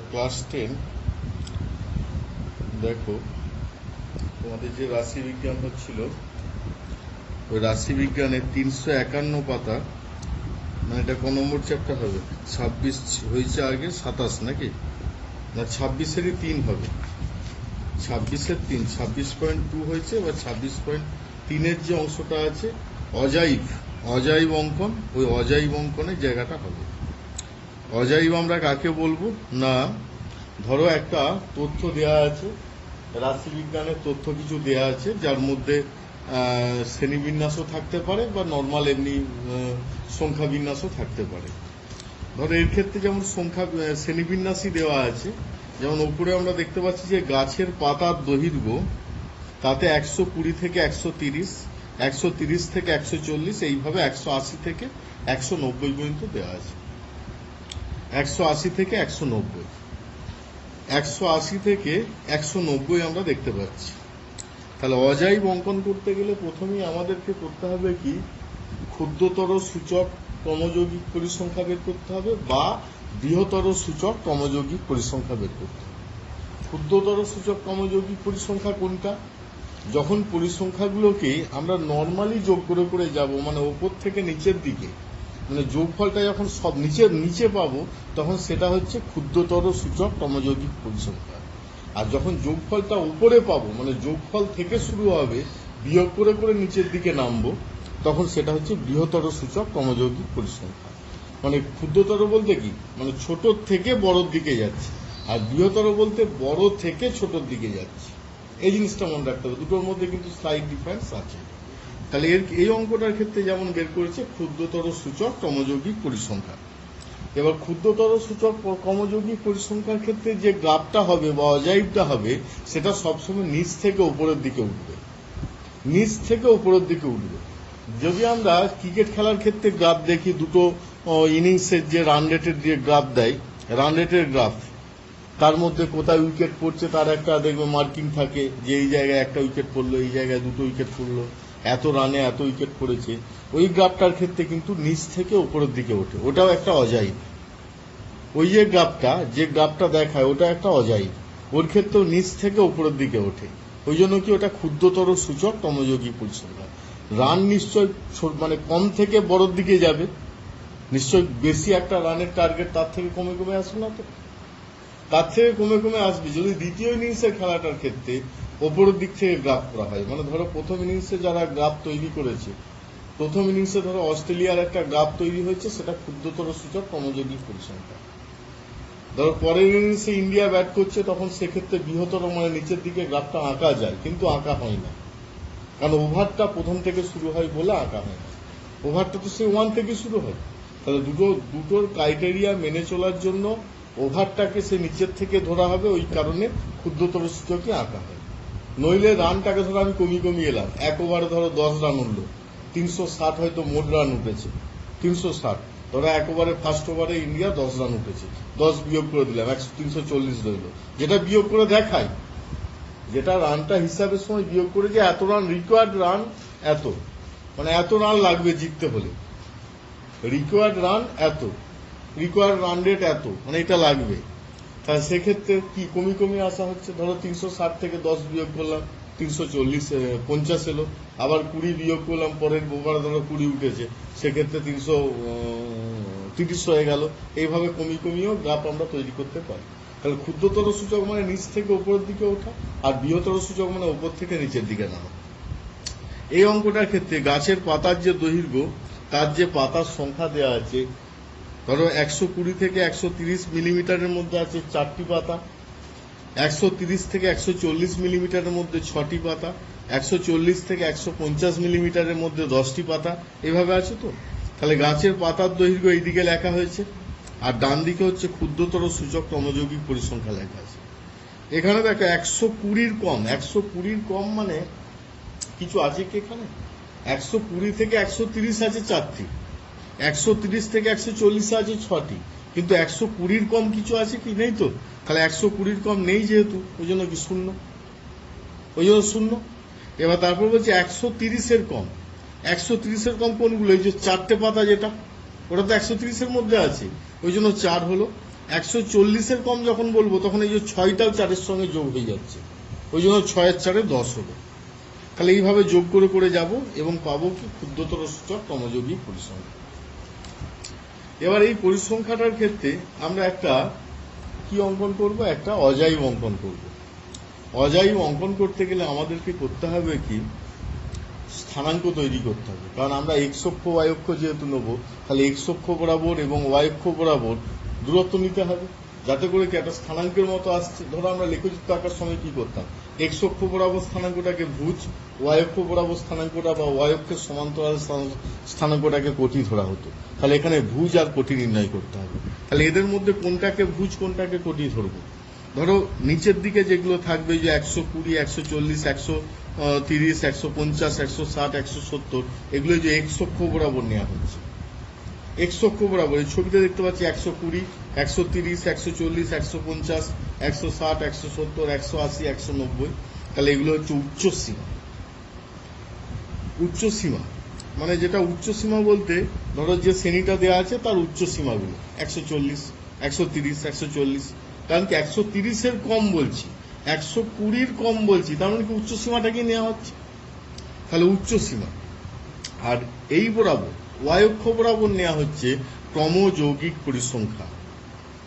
Class 10 দেখো তোমাদের যে রাশি বিজ্ঞান হচ্ছিল ওই রাশি বিজ্ঞানের 351 পাতা, মানে এটা কোন নম্বর চ্যাপ্টার হবে? 26 হয়েছে আগে, 27 নাকি না 26-এরই 3 হবে, 26-এর 3, 26.2 হয়েছে। এবার 26.3-এর যে অংশটা আছে অজাইব অঙ্কন, ওই অজাইব অঙ্কনের জায়গাটা হবে। অজাইব আমরা কাকে বলবো না, ধরো একটা তথ্য দেয়া আছে, রাশি বিজ্ঞানের তথ্য কিছু দেয়া আছে, যার মধ্যে শ্রেণীবিন্যাসও থাকতে পারে বা নর্মাল এমনি সংখ্যা বিন্যাসও থাকতে পারে। ধরো এর ক্ষেত্রে যেমন শ্রেণীবিন্যাসই দেওয়া আছে, যেমন উপরে আমরা দেখতে পাচ্ছি যে গাছের পাতার দৈর্ঘ্য তাতে 120 থেকে 130, 130 থেকে 140, এইভাবে 180 থেকে 190 পর্যন্ত দেওয়া আছে। 180 থেকে 190, 180 থেকে 190 আমরা দেখতে পাচ্ছি। তাহলে অজাইব অঙ্কন করতে গেলে প্রথমেই আমাদেরকে করতে হবে কি, ক্ষুদ্রতর সূচক ক্রমযৌগিক পরিসংখ্যা বের করতে হবে বা বৃহত্তর সূচক ক্রমযৌগিক পরিসংখ্যা বের করতে হবে। ক্ষুদ্রতর সূচক ক্রমযৌগিক পরিসংখ্যা কোনটা? যখন পরিসংখ্যাগুলোকে আমরা নর্মালি যোগ করে করে যাব, মানে ওপর থেকে নিচের দিকে, মানে যোগফলটা যখন সব নিচে পাবো, তখন সেটা হচ্ছে ক্ষুদ্রতর সূচক ক্রমযৌগিক পরিসংখ্যা। আর যখন যোগফলটা উপরে পাবো, মানে যোগফল থেকে শুরু হবে, বিয়োগ করে করে নিচের দিকে নামবো, তখন সেটা হচ্ছে বৃহত্তর সূচক ক্রমযৌগিক পরিসংখ্যা। মানে ক্ষুদ্রতর বলতে কি, মানে ছোট থেকে বড়র দিকে যাচ্ছে, আর বৃহত্তর বলতে বড় থেকে ছোটর দিকে যাচ্ছে। এই জিনিসটা মনে রাখতে হবে, দুটোর মধ্যে কিন্তু স্লাইড ডিফারেন্স আছে। তাহলে এই অঙ্কটার ক্ষেত্রে যেমন বের করেছে ক্ষুদ্রতর সূচক ক্রমযৌগিক পরিসংখ্যা। এবার ক্ষুদ্রতর সূচক ক্রমযৌগিক পরিসংখ্যার ক্ষেত্রে যে গ্রাফটা হবে বা অজাইবটা হবে, সেটা সবসময় নিচ থেকে উপরের দিকে উঠবে, নিচ থেকে উপরের দিকে উঠবে। যদি আমরা ক্রিকেট খেলার ক্ষেত্রে গ্রাফ দেখি, দুটো ইনিংসের যে রান রেটের যে গ্রাফ দেয়, রান রেটের গ্রাফ, তার মধ্যে কোথায় উইকেট পড়ছে তার একটা দেখবে মার্কিং থাকে, যে এই জায়গায় একটা উইকেট পড়লো, এই জায়গায় দুটো উইকেট পড়লো, এত রানে এত উইকেট পড়েছে। ওই গ্রাফটার ক্ষেত্রে কিন্তু নিচ থেকে উপরের দিকে ওঠে, ওটাও একটা অজাইব। ওই যে গ্রাফটা দেখায় ওটা একটা অজাইব, ওর ক্ষেত্রেও নিচ থেকে উপরের দিকে ওঠে। ওই জন্য কি ওটা ক্ষুদ্রতর সূচক ক্রমযৌগিক পরিসংখ্যা। রান নিশ্চয় মানে কম থেকে বড়র দিকে যাবে, নিশ্চয় বেশি একটা রানের টার্গেট তার থেকে কমে কমে আসবে না, তো তার থেকে কমে কমে আসবে যদি দ্বিতীয় ইনিংসের খেলাটার ক্ষেত্রে ওপরের দিক থেকে গ্রাফ করা হয়। মানে ধরো প্রথম ইনিংসে যারা গ্রাফ তৈরি করেছে, প্রথম ইনিংসে ধরো অস্ট্রেলিয়ার একটা গ্রাফ তৈরি হয়েছে, সেটা ক্ষুদ্রতর সূচক ক্রমযৌগিক পরিসংখ্যা। ধরো পরের ইনিংসে ইন্ডিয়া ব্যাট করছে, তখন সেক্ষেত্রে বৃহত্তর মানে নিচের দিকে গ্রাফটা আঁকা যায়, কিন্তু আঁকা হয় না, কারণ ওভারটা প্রথম থেকে শুরু হয় বলে আঁকা হয় না। ওভারটা তো সে 1 থেকে শুরু হয়। তাহলে দুটোর ক্রাইটেরিয়া মেনে চলার জন্য ওভারটাকে সে নিচের থেকে ধরা হবে, ওই কারণে ক্ষুদ্রতর সূচকই আঁকা হয়। নইলে রানটাকে ধরো আমি কমিয়ে এলাম, এক ওভারে ধরো 10 রান উঠলো, 360 হয়তো মোট রান উঠেছে, 360 ধরো এক ওভারে, ফার্স্ট ওভারে ইন্ডিয়া 10 রান উঠেছে, 10 বিয়োগ করে দিলাম, 340 রইল। যেটা বিয়োগ করে দেখায়, যেটা রানটা হিসাবের সময় বিয়োগ করে যে এত রান রিকোয়ার্ড রান, এত মানে এত রান লাগবে জিততে হলে, রিকোয়ার্ড রান এত, রিকোয়ার্ড রান রেট এত, মানে এটা লাগবে। তাহলে সেক্ষেত্রে কি কমিয়ে আসা হচ্ছে, ধরো 360 থেকে 10 বিয়োগ করলাম, 350 এলো, আবার 20 বিয়োগ করলাম, পরের ওভারে ধরো 20 উঠেছে, সেক্ষেত্রে 330 হয়ে গেল। এইভাবে কমিয়েও গ্রাফ আমরা তৈরি করতে পারি। তাহলে ক্ষুদ্রতর সূচক মানে নিচ থেকে উপরের দিকে ওঠা, আর বৃহত্তর সূচক মানে উপর থেকে নিচের দিকে নামা। এই অঙ্কটার ক্ষেত্রে গাছের পাতার যে দৈর্ঘ্য, তার যে পাতার সংখ্যা দেওয়া আছে, ধরো 120 থেকে 130 মিলিমিটারের মধ্যে আছে 4টি পাতা, 130 থেকে 140 মিলিমিটারের মধ্যে 6টি পাতা, 140 থেকে 150 মিলিমিটারের মধ্যে 10টি পাতা, এভাবে আছে। তো তাহলে গাছের পাতার দৈর্ঘ্য এইদিকে লেখা হয়েছে, আর ডান দিকে হচ্ছে ক্ষুদ্রতর সূচক ক্রমযৌগিক পরিসংখ্যা লেখা আছে। এখানে দেখো 120 কম মানে কিছু আছে কি এখানে? 120 থেকে 130 আছে 4টি, 130 থেকে 140 আছে 6টি, কিন্তু 120 কম কিছু আছে কি? নেই তো। তাহলে 120 কম নেই যেহেতু, ওই জন্য কি শূন্য, ওই জন্য শূন্য। এবার তারপর বলছে 130 কম, 130 কম কোনগুলো? এই যে 4টে পাতা যেটা, ওটা তো 130 মধ্যে আছে, ওই জন্য 4 হলো। 140-এর কম যখন বলবো তখন এই যে 6টাও 4-এর সঙ্গে যোগ হয়ে যাচ্ছে, ওই জন্য 6-এর 4-এ 10 হলো। তাহলে এইভাবে যোগ করে করে যাব এবং পাবো কি ক্ষুদ্রতর সূচক ক্রমযৌগিক পরিসংখ্যা। এবার এই পরিসংখ্যাটার ক্ষেত্রে আমরা একটা কি অঙ্কন করব, একটা অজাইব অঙ্কন করব। অজাইব অঙ্কন করতে গেলে আমাদেরকে করতে হবে কি, স্থানাঙ্ক তৈরি করতে হবে। কারণ আমরা এক্স অক্ষ ওয়াই অক্ষ যেহেতু নেবো, তাহলে এক্স অক্ষ বরাবর এবং ওয়াই অক্ষ বরাবর দূরত্ব নিতে হবে, যাতে করে কি একটা স্থানাঙ্কের মতো আসছে। ধরো আমরা লেখচিত্র আঁকার সময় কি করতাম, এক্স অক্ষ বরাবর স্থানাঙ্কটাকে ভুজ, ওয়াই অক্ষ বরাবর স্থানাঙ্কটা বা ওয়াই অক্ষের সমান্তরাল স্থানাঙ্কটাকে কোটি ধরা হতো। তাহলে এখানে ভুজ আর কোটি নির্ণয় করতে হবে। তাহলে এদের মধ্যে কোনটাকে ভুজ কোনটাকে কোটি ধরবো। ধরো নিচের দিকে যেগুলো থাকবে, যে 120, 140, 130, 150, 160, 170, এগুলো যে এক্স অক্ষ বরাবর নেওয়া হচ্ছে। এক্স অক্ষ বরাবর এই ছবিতে দেখতে পাচ্ছি 120, 130, 140, 150, 160, 170, 180, 190। তাহলে এগুলো হচ্ছে উচ্চ সীমা। উচ্চ সীমা মানে যেটা উচ্চ সীমা বলতে ধরো যে শ্রেণীটা দেওয়া আছে তার উচ্চ সীমাগুলো 140, 130, 140। কারণ কি 130-এর কম বলছি, 120-র কম বলছি, তার মানে কি উচ্চ সীমাটাকে নেওয়া হচ্ছে। তাহলে উচ্চ সীমা। আর এই বরাবর ওয়াই অক্ষ বরাবর নেওয়া হচ্ছে ক্রমযৌগিক পরিসংখ্যা,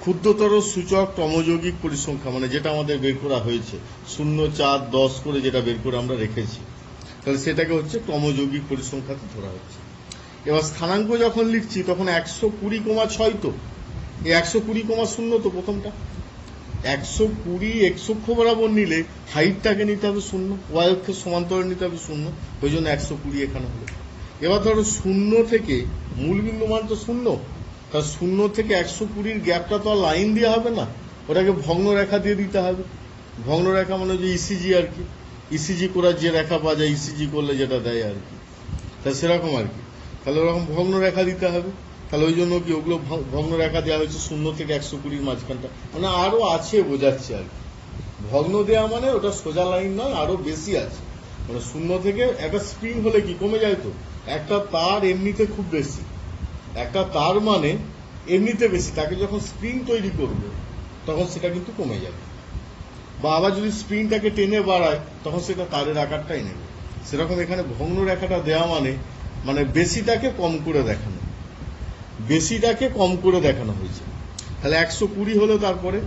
ক্ষুদ্রতর সূচক ক্রমযৌগিক পরিসংখ্যা, মানে যেটা আমাদের বের করা হয়েছে 0, 4, 10 করে যেটা বের করে আমরা রেখেছি, তাহলে সেটাকে হচ্ছে ক্রমযৌগিক পরিসংখ্যাতে ধরা হচ্ছে। এবার স্থানাঙ্ক যখন লিখছি তখন 120,6 তো এই 120,0 তো প্রথমটা 120 এক্স অক্ষ বরাবর নিলে হাইটটাকে নিতে হবে 0, ওয়াই অক্ষের সমান্তরাল নিতে হবে 0, ওই জন্য 120 এখানে হলো। এবার ধরো 0 থেকে মূল বিন্দু মান তো 0, তার 0 থেকে 120-র গ্যাপটা তো আর লাইন দেওয়া হবে না, ওটাকে ভগ্ন রেখা দিয়ে দিতে হবে। ভগ্ন রেখা মানে যে ইসিজি আর কি, ইসিজি করার যে রেখা পাওয়া যায়, ইসিজি করলে যেটা দেয় আর কি, তা সেরকম আর কি। তাহলে ওরকম ভগ্ন রেখা দিতে হবে। তাহলে ওই জন্য কি ওগুলো ভগ্ন রেখা দেওয়া হয়েছে 0 থেকে 120-র মাঝখানটা, মানে আরো আছে বোঝাচ্ছে আর কি। ভগ্ন দেওয়া মানে ওটা সোজা লাইন নয়, আরো বেশি আছে। মানে 0 থেকে একটা স্প্রিং হলে কি কমে যায় তো, একটা তার এমনিতে খুব বেশি, একটা তার মানে এমনিতে বেশি, তাকে যখন স্প্রিং তৈরি করবে তখন সেটা কিন্তু কমে যাবে। বা আবার যদি স্প্রিংটাকে টেনে বাড়ায় তখন সেটা তারের আকারটাই নেবে। সেরকম এখানে ভগ্ন রেখাটা দেওয়া মানে বেশিটাকে কম করে দেখানো, বেশিটাকে কম করে দেখানো হয়েছে। তাহলে 120 হলো, তারপরে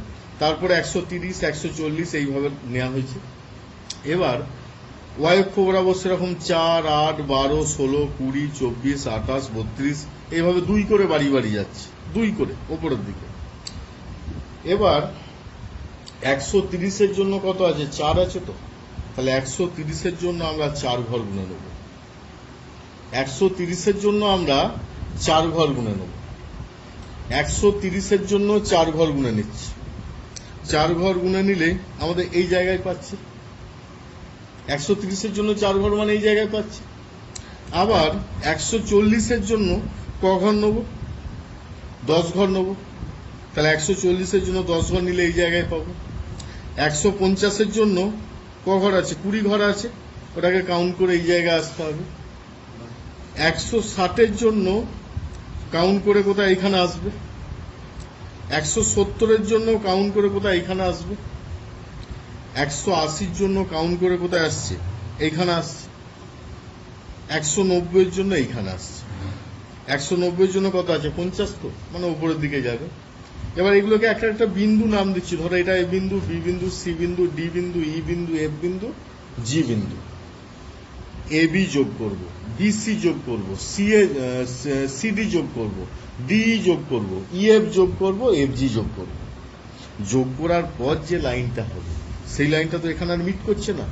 130, 140 এইভাবে নেওয়া হয়েছে। এবার ওয়াই অক্ষ বরাবর সেরকম 4, 8, 12, 16, 20, 24, 28, 32 এইভাবে 2 করে বাড়ি বাড়ি যাচ্ছে, 2 করে ওপরের দিকে। এবার 130-এর জন্য কত আছে, 4 আছে তো, তাহলে 130-এর জন্য আমরা 4 ঘর গুনে নেব। 130-এর জন্য আমরা 4 ঘর গুনে নেব। 130-এর জন্য 4 ঘর গুনে নিচ্ছি। 4 ঘর গুনে নিলে আমাদের এই জায়গায় পাচ্ছি, 130-এর জন্য 4 ঘর মানে এই জায়গায় পাচ্ছি। আবার 140-এর জন্য ক ঘর নেব, 10 ঘর নেব। তাহলে 140-এর জন্য 10 ঘর নিলে এই জায়গায় পাবো। 150-এর জন্য ক ঘর আছে, 20 ঘর আছে, ওটাকে কাউন্ট করে এই জায়গায় আসতে হবে। 160-এর জন্য কাউন্ট করে কোথায় এখানে আসবে। 170-এর জন্য কাউন্ট করে কোথায় এখানে আসবে। 180-র জন্য কাউন্ট করে কোথায় আসছে, এইখানে আসছে। 190-এর জন্য এইখানে আসছে। 190-এর জন্য কত আছে, 50 তো, মানে উপরের দিকে যাবে। এবার এগুলোকে একটা একটা বিন্দু নাম দিচ্ছি। ধরো এটা এ বিন্দু, বি বিন্দু, সি বিন্দু, ডি বিন্দু, ই বিন্দু, এফ বিন্দু, জি বিন্দু। এ বি যোগ করব, বি সি যোগ করব, সি ডি যোগ করব, ডি যোগ করব, ই এফ যোগ করব, এফ জি যোগ করব। যোগ করার পর যে লাইনটা হবে সেই লাইনটা তো এখানে আর মিট করছে না।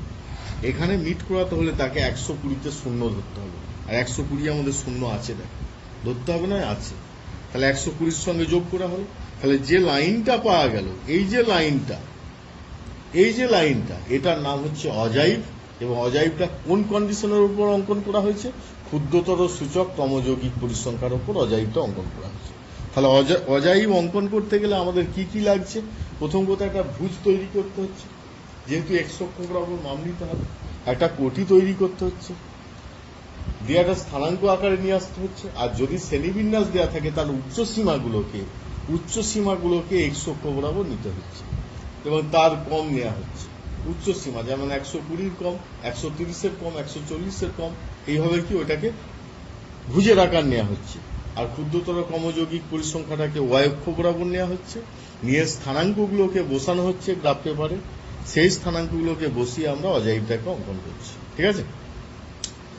এখানে মিট করাতে হলে তাকে 120-তে 0 ধরতে হবে। আর 120 আমাদের 0 আছে, দেখো ধরতে হবে না, আছে। তাহলে 120-র সঙ্গে যোগ করা হলো। তাহলে যে লাইনটা পাওয়া গেল, এই যে লাইনটা এটার নাম হচ্ছে অজাইব। এবং অজাইবটা কোন কন্ডিশনের উপর অঙ্কন করা হয়েছে, ক্ষুদ্রতর সূচক ক্রমযৌগিক পরিসংখ্যার উপর অজাইবটা অঙ্কন করা হয়েছে। তাহলে অজাইব অঙ্কন করতে গেলে আমাদের কি কি লাগছে, প্রথম কথা একটা ভুজ তৈরি করতে হচ্ছে, যেহেতু এক্স অক্ষ বরাবর মান নিতে হবে। একটা কোটি তৈরি করতে হচ্ছে, দিয়ে একটা স্থানাঙ্ক আকারে নিয়ে আসতে হচ্ছে। আর যদি শ্রেণীবিন্যাস দেওয়া থাকে তাহলে উচ্চ সীমাগুলোকে উচ্চ সীমাগুলোকে এক্স অক্ষ বরাবর নিতে হচ্ছে এবং তার কম নেওয়া হচ্ছে। উচ্চ সীমা যেমন 120 কম, 130-এর কম, 140-এর কম, এইভাবে কি ওটাকে ভুজের আকার নেওয়া হচ্ছে। আর ক্ষুদ্রতর ক্রমযৌগিক পরিসংখ্যাটাকে ওয়াই অক্ষ বরাবর নেওয়া হচ্ছে, নিয়ে স্থানাঙ্কগুলোকে বসানো হচ্ছে গ্রাফ পেপারে, সেই স্থানাঙ্কগুলোকে বসিয়ে আমরা অজাইবটাকে অঙ্কন করছি। ঠিক আছে,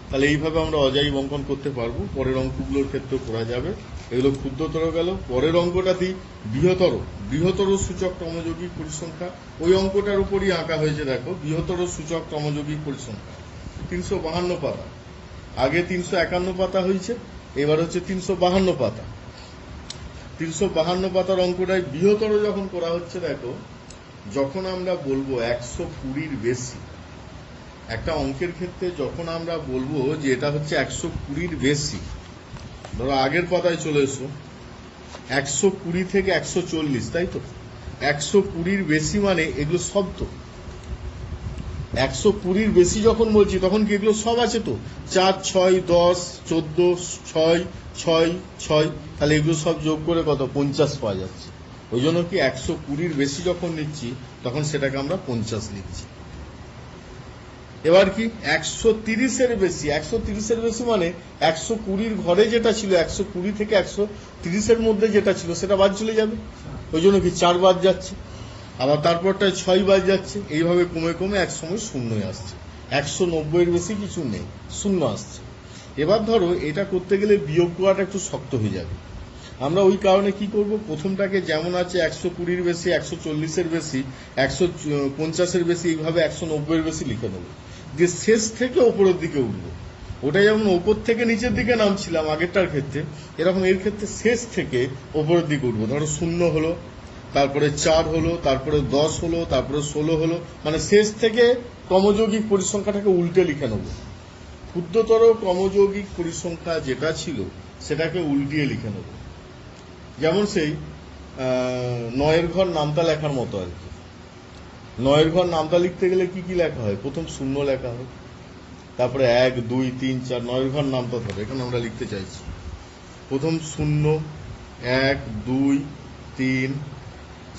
তাহলে এইভাবে আমরা অজাইব অঙ্কন করতে পারবো। পরের অঙ্কগুলোর ক্ষেত্রে করা যাবে। এগুলো ক্ষুদ্রতর গেল। পরের অঙ্কটাতেই বৃহত্তর সূচক ক্রমযৌগিক পরিসংখ্যা, ওই অঙ্কটার উপরই আঁকা হয়েছে। দেখো, বৃহত্তর সূচক ক্রমযৌগিক পরিসংখ্যা 352 পাতা, আগে 351 পাতা হয়েছে, এবার হচ্ছে 352 পাতা। 352 পাতার অঙ্কটাই বৃহত্তর যখন করা হচ্ছে, দেখো, যখন আমরা বলবো 120-র বেশি একটা অঙ্কের ক্ষেত্রে, যখন আমরা বলবো যে এটা হচ্ছে 120-র বেশি, ধরো আগের পাতায় চলে এসো, 120 থেকে 140, তাই তো? 120-র বেশি মানে এগুলো সব তো 120-র বেশি যখন বলছি তখন কি এগুলো সব আছে তো? 4, 6, 10, 14, 6, 6, 6, তাহলে এগুলো সব যোগ করে কত? 50 পাওয়া যাচ্ছে। ওই জন্য কি 120-র বেশি যখন নিচ্ছি তখন সেটাকে আমরা 50 লিখছি। এবার কি 130-এর বেশি, 130-এর বেশি মানে 120-র ঘরে যেটা ছিল, 120 থেকে 130-এর মধ্যে যেটা ছিল সেটা বাদ চলে যাবে। ওই জন্য কি 4 বাদ যাচ্ছে, আবার তারপরটায় 6 বাদ যাচ্ছে, এইভাবে কমে কমে এক সময় শূন্যই আসছে। 190-এর বেশি কিছু নেই, শূন্য আসছে। এবার ধরো এটা করতে গেলে বিয়োগ করাটা একটু শক্ত হয়ে যাবে। আমরা ওই কারণে কি করব, প্রথমটাকে যেমন আছে 120-র বেশি, 140-এর বেশি, 150-এর বেশি, এইভাবে 190-এর বেশি লিখে নেব, যে শেষ থেকে ওপরের দিকে উঠবো। ওটা যেমন ওপর থেকে নিচের দিকে নামছিলাম আগেরটার ক্ষেত্রে, এরকম এর ক্ষেত্রে শেষ থেকে ওপরের দিকে উঠবো। ধরো 0 হলো, তারপরে 4 হলো, তারপরে 10 হলো, তারপরে 16 হলো, মানে শেষ থেকে ক্রমযৌগিক পরিসংখ্যাটাকে উল্টে লিখে নেব। ক্ষুদ্রতর ক্রমযৌগিক পরিসংখ্যা যেটা ছিল সেটাকে উল্টিয়ে লিখে নেব। যেমন সেই 9-এর ঘর নামতা লেখার মতো আর কি। 9-এর ঘর নামতা লিখতে গেলে কি কি লেখা হয়? প্রথম 0 লেখা হয়, তারপরে 1, 2, 3, 4, 9-এর ঘর নামতা ধরে এখানে আমরা লিখতে চাইছি। প্রথম 0, 1, 2, 3,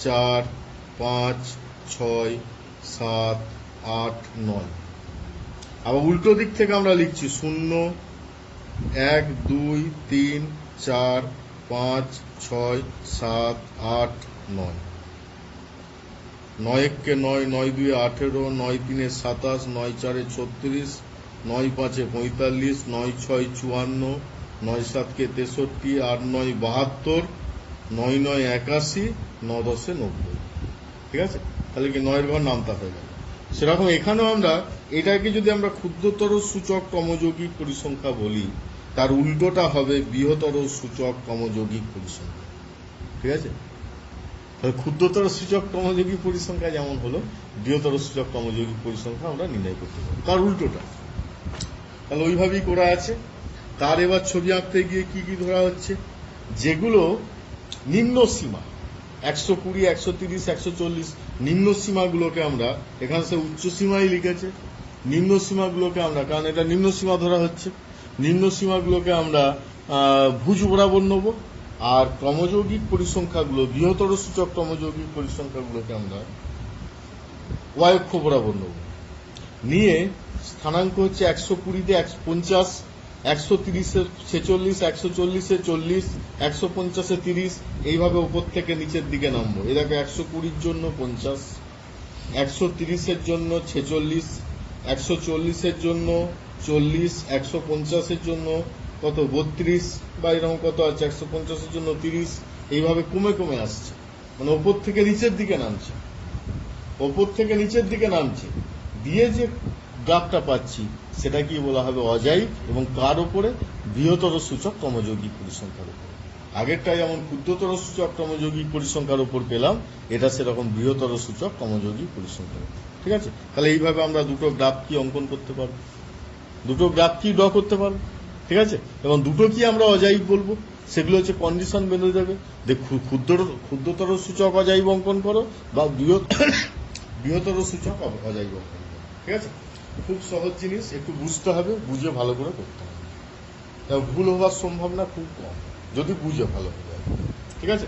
4, 5, 6, 7, 8, 9। আবার উল্টো দিক থেকে আমরা লিখছি 0, 1, 2, 3, 4, 5, 6, 7, 8, 9। 9-1-কে 9, 9-2-এ 18, 9-3-এ 27, 9-4-এ 36, 9-5-এ 45, 9-6-এ 54, 9-7-কে 63, 8-9 72, 9-9 81, 9-10-এ 90। ঠিক আছে, তাহলে কি 9-এর ঘর নামতা হয়ে গেল। সেরকম এখানেও আমরা এটাকে যদি আমরা ক্ষুদ্রতর সূচক ক্রমযৌগিক পরিসংখ্যা বলি, তার উল্টোটা হবে বৃহত্তর সূচক ক্রমযৌগিক পরিসংখ্যা। ঠিক আছে, তাহলে ক্ষুদ্রতর সূচক ক্রমযৌগিক পরিসংখ্যা যেমন হলো, বৃহত্তর সূচক ক্রমযৌগিক পরিসংখ্যা আমরা নির্ণয় করতে পারি তার উল্টোটা। তাহলে ওইভাবেই করা আছে। তার এবার ছবি আঁকতে গিয়ে কি কি ধরা হচ্ছে, যেগুলো নিম্ন সীমা 120, 130, 140, নিম্ন সীমাগুলোকে আমরা, এখানে সে উচ্চ সীমাই লিখেছে, নিম্ন সীমাগুলোকে আমরা, কারণ এটা নিম্ন সীমা ধরা হচ্ছে, নিম্ন সীমাগুলোকে আমরা ভুজ বরাবর নেব। আর ক্রমযৌগিক পরিসংখ্যাগুলো, বৃহত্তর সূচক ক্রমযৌগিক পরিসংখ্যাগুলোকে আমরা ওয়াই অক্ষ বরাবর নেব। নিয়ে স্থানাঙ্ক হচ্ছে 120-তে 50, 130-এ 46, 140-এ 40, 150-এ 30, এইভাবে উপর থেকে নিচের দিকে নামবো। এই দেখো 120-র জন্য 50, 130-এর জন্য 46, 140-এর জন্য 40, 150-এর জন্য কত 32 বা এরকম কত আছে, 150-এর জন্য 30, এইভাবে কমে কমে আসছে, মানে ওপর থেকে নিচের দিকে নামছে, ওপর থেকে নিচের দিকে নামছে। দিয়ে যে গ্রাফটা পাচ্ছি সেটা কি বলা হবে অজাইব, এবং কার উপরে? বৃহত্তর সূচক ক্রমযৌগিক পরিসংখ্যার উপর। আগেরটা যেমন ক্ষুদ্রতর সূচক ক্রমযৌগিক পরিসংখ্যার উপর পেলাম, এটা সেরকম বৃহত্তর সূচক ক্রমযৌগিক পরিসংখ্যার উপর। ঠিক আছে, তাহলে এইভাবে আমরা দুটো গ্রাফ কি অঙ্কন করতে পারবো, দুটো গ্রাফ কি ড্র করতে পারবো। ঠিক আছে, এবং দুটো কি আমরা অজাইব বলবো, সেগুলো হচ্ছে কন্ডিশন বেঁধে দেবে। ক্ষুদ্রতর সূচক অজাইব অঙ্কন করো, বা বৃহত্তর সূচক অজাইব অঙ্কন করো। ঠিক আছে, খুব সহজ জিনিস, একটু বুঝতে হবে, বুঝে ভালো করে করতে হবে। ভুল হওয়ার সম্ভাবনা খুব কম যদি বুঝে ভালো হবে। ঠিক আছে।